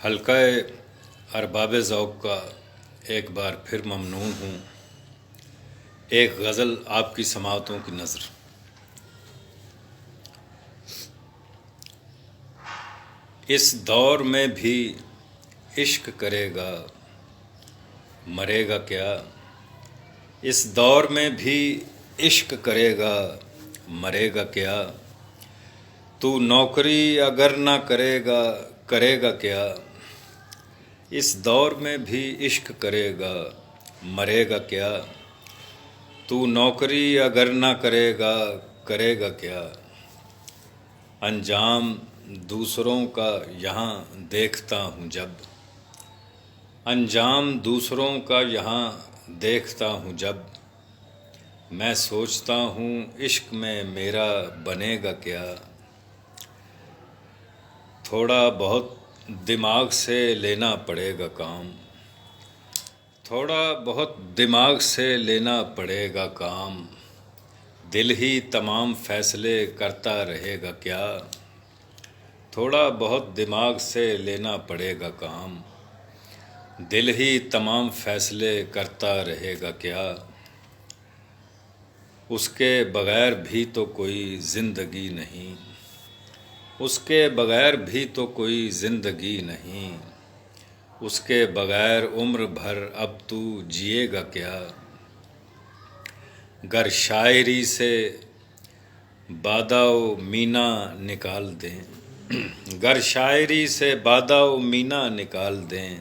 حلقہ ارباب ذوق کا ایک بار پھر ممنون ہوں. ایک غزل آپ کی سماعتوں کی نظر. اس دور میں بھی عشق کرے گا مرے گا کیا. اس دور میں بھی عشق کرے گا مرے گا کیا. تو نوکری اگر نہ کرے گا کیا. اس دور میں بھی عشق کرے گا مرے گا کیا. تو نوکری اگر نہ کرے گا کیا. انجام دوسروں کا یہاں دیکھتا ہوں جب. انجام دوسروں کا یہاں دیکھتا ہوں جب. میں سوچتا ہوں عشق میں میرا بنے گا کیا. تھوڑا بہت دماغ سے لینا پڑے گا کام. تھوڑا بہت دماغ سے لینا پڑے گا کام. دل ہی تمام فیصلے کرتا رہے گا کیا. تھوڑا بہت دماغ سے لینا پڑے گا کام. دل ہی تمام فیصلے کرتا رہے گا کیا. اس کے بغیر بھی تو کوئی زندگی نہیں. اس کے بغیر بھی تو کوئی زندگی نہیں. اس کے بغیر عمر بھر اب تو جیے گا کیا. گر شاعری سے بادہ و مینا نکال دیں. گر شاعری سے بادہ و مینا نکال دیں.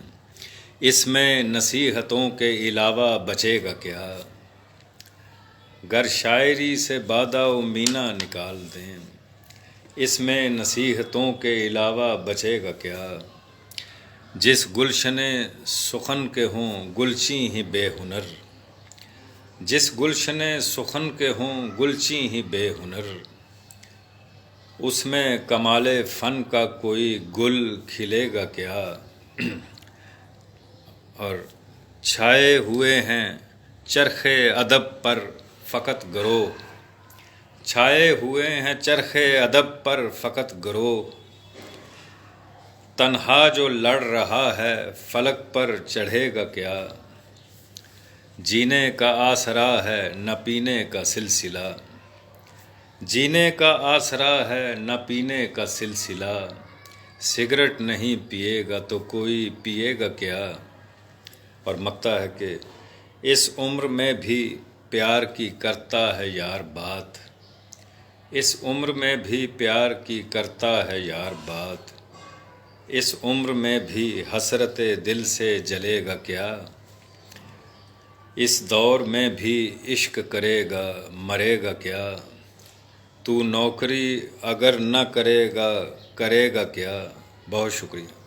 اس میں نصیحتوں کے علاوہ بچے گا کیا. گر شاعری سے بادہ و مینا نکال دیں. اس میں نصیحتوں کے علاوہ بچے گا کیا. جس گلشن سخن کے ہوں گلچیں ہی بے ہنر. جس گلشن سخن کے ہوں گلچیں ہی بے ہنر. اس میں کمال فن کا کوئی گل کھلے گا کیا. اور چھائے ہوئے ہیں چرخ ادب پر فقط گروہ. چھائے ہوئے ہیں چرخ ادب پر فقط گروہ. تنہا جو لڑ رہا ہے فلک پر چڑھے گا کیا. جینے کا آسرا ہے نہ پینے کا سلسلہ. جینے کا آسرا ہے نہ پینے کا سلسلہ. سگریٹ نہیں پیے گا تو کوئی پیے گا کیا. اور مکتا ہے کہ اس عمر میں بھی پیار کی کرتا ہے یار بات. اس عمر میں بھی پیار کی کرتا ہے یار بات. اس عمر میں بھی حسرت دل سے جلے گا کیا. اس دور میں بھی عشق کرے گا مرے گا کیا. تو نوکری اگر نہ کرے گا کیا. بہت شکریہ.